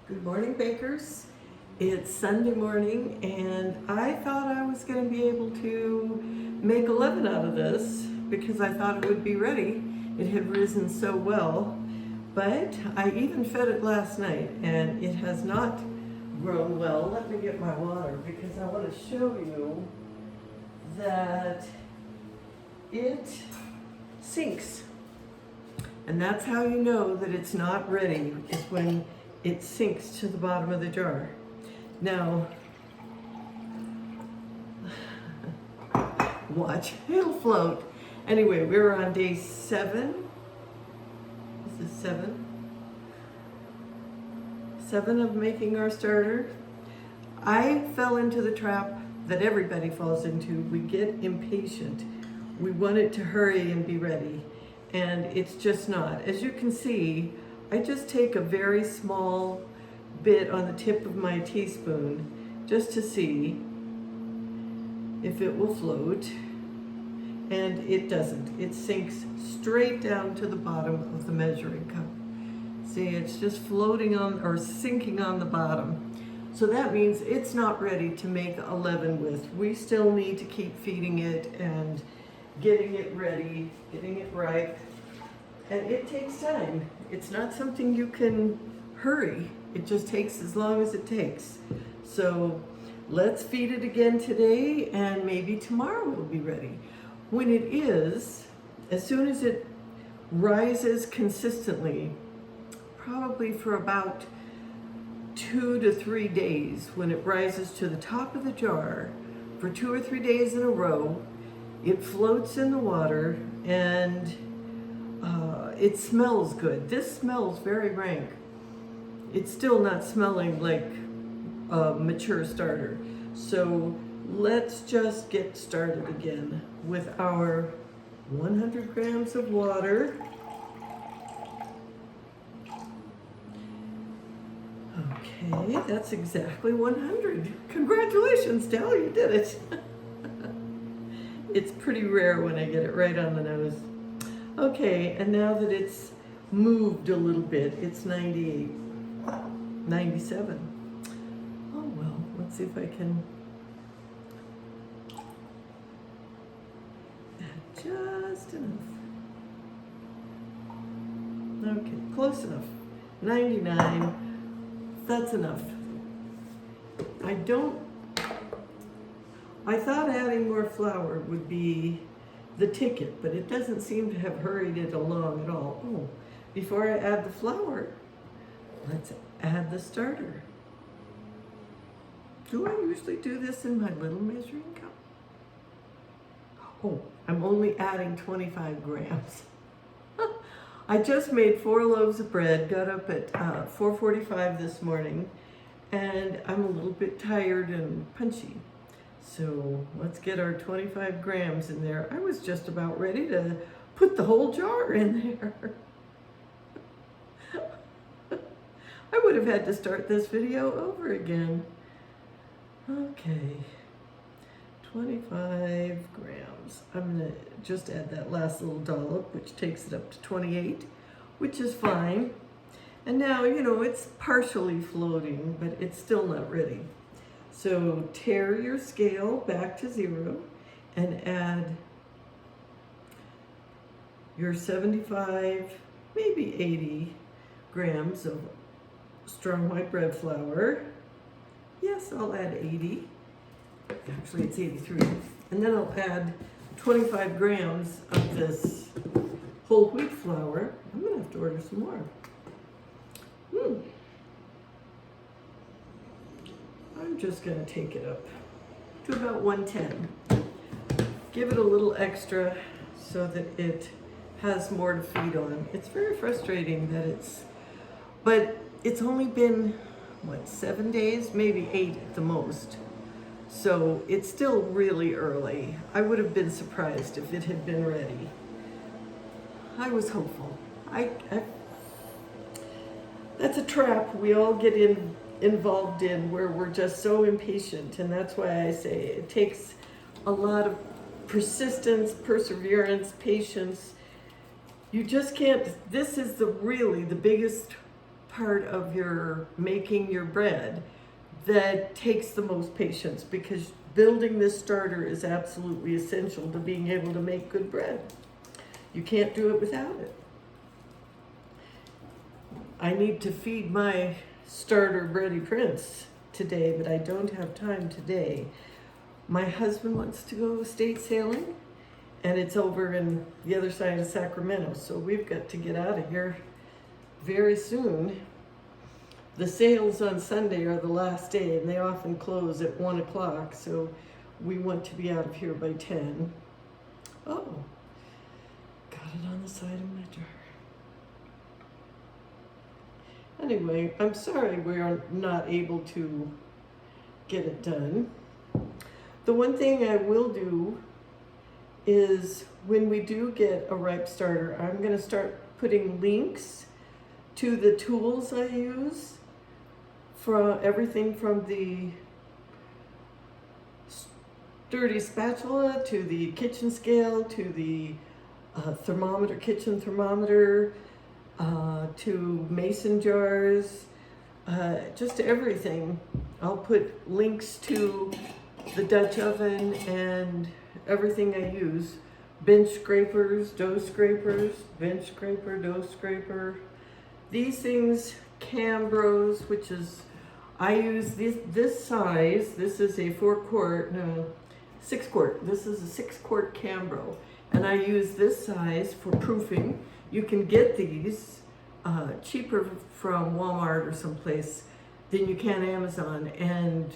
Good morning, bakers. It's Sunday morning, and I thought I was going to be able to make a leaven out of this because I thought it would be ready. It had risen so well, but I even fed it last night, and it has not grown well. Let me get my water because I want to show you that it sinks. And that's how you know that it's not ready, is when it sinks to the bottom of the jar. Now, watch, it'll float. Anyway, we're on day 7. This is 7. 7 of making our starter. I fell into the trap that everybody falls into. We get impatient. We want it to hurry and be ready. And it's just not. As you can see, I just take a very small bit on the tip of my teaspoon just to see if it will float, and it doesn't. It sinks straight down to the bottom of the measuring cup. See, it's just floating on or sinking on the bottom. So that means it's not ready to make a leaven with. We still need to keep feeding it and getting it ready, getting it ripe. And it takes time. It's not something you can hurry. It just takes as long as it takes. So let's feed it again today, and maybe tomorrow it'll be ready. When it is, as soon as it rises consistently, probably for about 2 to 3 days, when it rises to the top of the jar for 2 or 3 days in a row, it floats in the water, and it smells good. This smells very rank. It's still not smelling like a mature starter. So let's just get started again with our 100 grams of water. Okay, that's exactly 100. Congratulations, Del, you did it. It's pretty rare when I get it right on the nose. Okay, and now that it's moved a little bit, it's 98, 97. Oh well, let's see if I can add just enough. Okay, close enough. 99, that's enough. I thought adding more flour would be the ticket, but it doesn't seem to have hurried it along at all. Oh, before I add the flour, let's add the starter. Do I usually do this in my little measuring cup? Oh, I'm only adding 25 grams. I just made 4 loaves of bread, got up at 4:45 this morning, and I'm a little bit tired and punchy. So let's get our 25 grams in there. I was just about ready to put the whole jar in there. I would have had to start this video over again. Okay, 25 grams. I'm gonna just add that last little dollop, which takes it up to 28, which is fine. And now, you know, it's partially floating, but it's still not ready. So tare your scale back to 0 and add your 75, maybe 80 grams of strong white bread flour. Yes, I'll add 80. Actually, it's 83. And then I'll add 25 grams of this whole wheat flour. I'm gonna have to order some more. I'm just going to take it up to about 110. Give it a little extra so that it has more to feed on. It's very frustrating that but it's only been, what, 7 days? Maybe 8 at the most. So it's still really early. I would have been surprised if it had been ready. I was hopeful. That's a trap we all get involved in, where we're just so impatient, and that's why I say it takes a lot of persistence, perseverance, patience. You just can't, this is really the biggest part of your making your bread that takes the most patience, because building this starter is absolutely essential to being able to make good bread. You can't do it without it. I need to feed my starter bready prince today, but I don't have time today. My husband wants to go estate sailing, and it's over in the other side of Sacramento, so we've got to get out of here very soon. The sales on Sunday are the last day, and they often close at 1 o'clock, so we want to be out of here by 10. Oh, got it on the side of my jar. Anyway, I'm sorry we're not able to get it done. The one thing I will do is when we do get a ripe starter, I'm going to start putting links to the tools I use, for everything from the sturdy spatula to the kitchen scale to the thermometer, kitchen thermometer, to mason jars, just everything. I'll put links to the Dutch oven and everything I use. Bench scrapers, dough scrapers, bench scraper, dough scraper. These things, Cambros, which is, I use this size. This is a 6 quart. This is a 6 quart Cambro. And I use this size for proofing. You can get these cheaper from Walmart or someplace than you can Amazon. And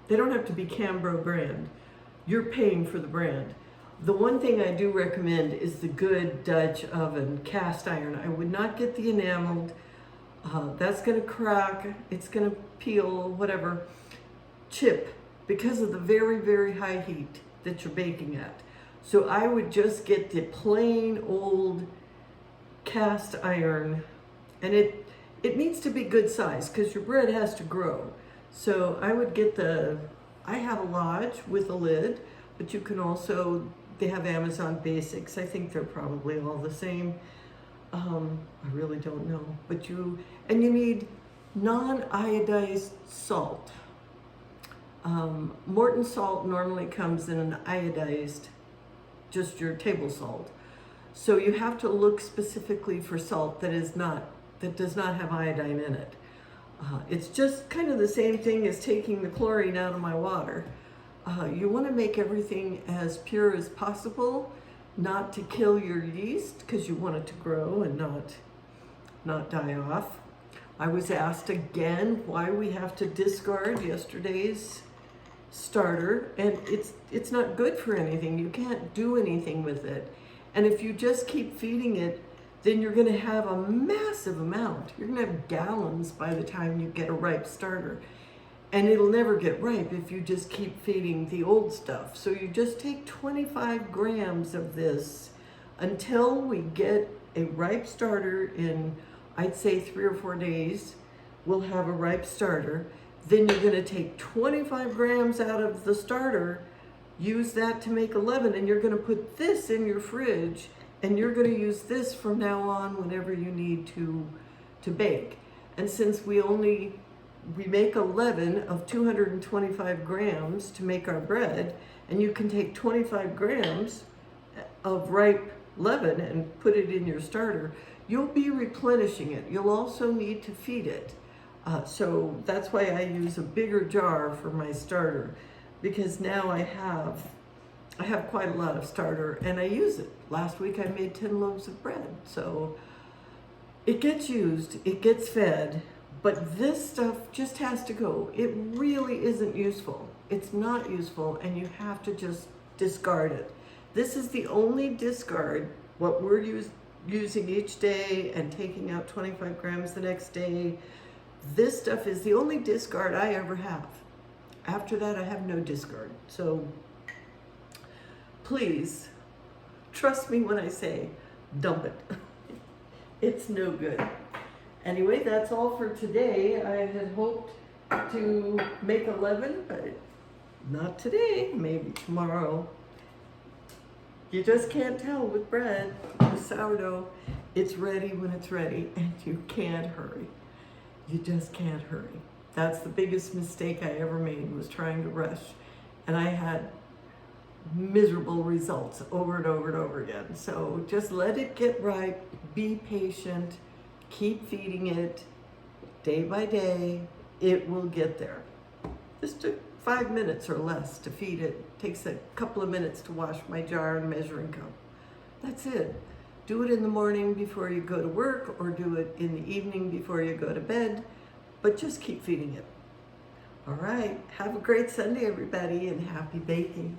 they don't have to be Cambro brand. You're paying for the brand. The one thing I do recommend is the good Dutch oven, cast iron. I would not get the enameled. That's gonna crack, it's gonna peel, whatever, chip, because of the very, very high heat that you're baking at. So I would just get the plain old cast iron, and it needs to be good size because your bread has to grow. So I would get I have a Lodge with a lid, but you can also, they have Amazon Basics. I think they're probably all the same. I really don't know, but you need non-iodized salt. Morton salt normally comes in an iodized, just your table salt. So you have to look specifically for salt that does not have iodine in it. It's just kind of the same thing as taking the chlorine out of my water. You want to make everything as pure as possible, not to kill your yeast, because you want it to grow and not die off. I was asked again why we have to discard yesterday's starter, and it's not good for anything. You can't do anything with it. And if you just keep feeding it, then you're going to have a massive amount. You're going to have gallons by the time you get a ripe starter. And it'll never get ripe if you just keep feeding the old stuff. So you just take 25 grams of this until we get a ripe starter in, I'd say 3 or 4 days, we'll have a ripe starter. Then you're gonna take 25 grams out of the starter, use that to make a leaven, and you're gonna put this in your fridge, and you're gonna use this from now on whenever you need to bake. And since we make a leaven of 225 grams to make our bread, and you can take 25 grams of ripe leaven and put it in your starter, you'll be replenishing it. You'll also need to feed it. So that's why I use a bigger jar for my starter, because now I have quite a lot of starter and I use it. Last week I made 10 loaves of bread. So it gets used, it gets fed, but this stuff just has to go. It really isn't useful. It's not useful, and you have to just discard it. This is the only discard, what we're using each day and taking out 25 grams the next day. This stuff is the only discard I ever have. After that, I have no discard. So please, trust me when I say, dump it. It's no good. Anyway, that's all for today. I had hoped to make a leaven, but not today, maybe tomorrow. You just can't tell with bread, with sourdough. It's ready when it's ready, and you can't hurry. You just can't hurry. That's the biggest mistake I ever made, was trying to rush. And I had miserable results over and over and over again. So just let it get ripe, be patient, keep feeding it day by day. It will get there. This took 5 minutes or less to feed it. It takes a couple of minutes to wash my jar and measuring cup. That's it. Do it in the morning before you go to work, or do it in the evening before you go to bed, but just keep feeding it. All right, have a great Sunday, everybody, and happy baking.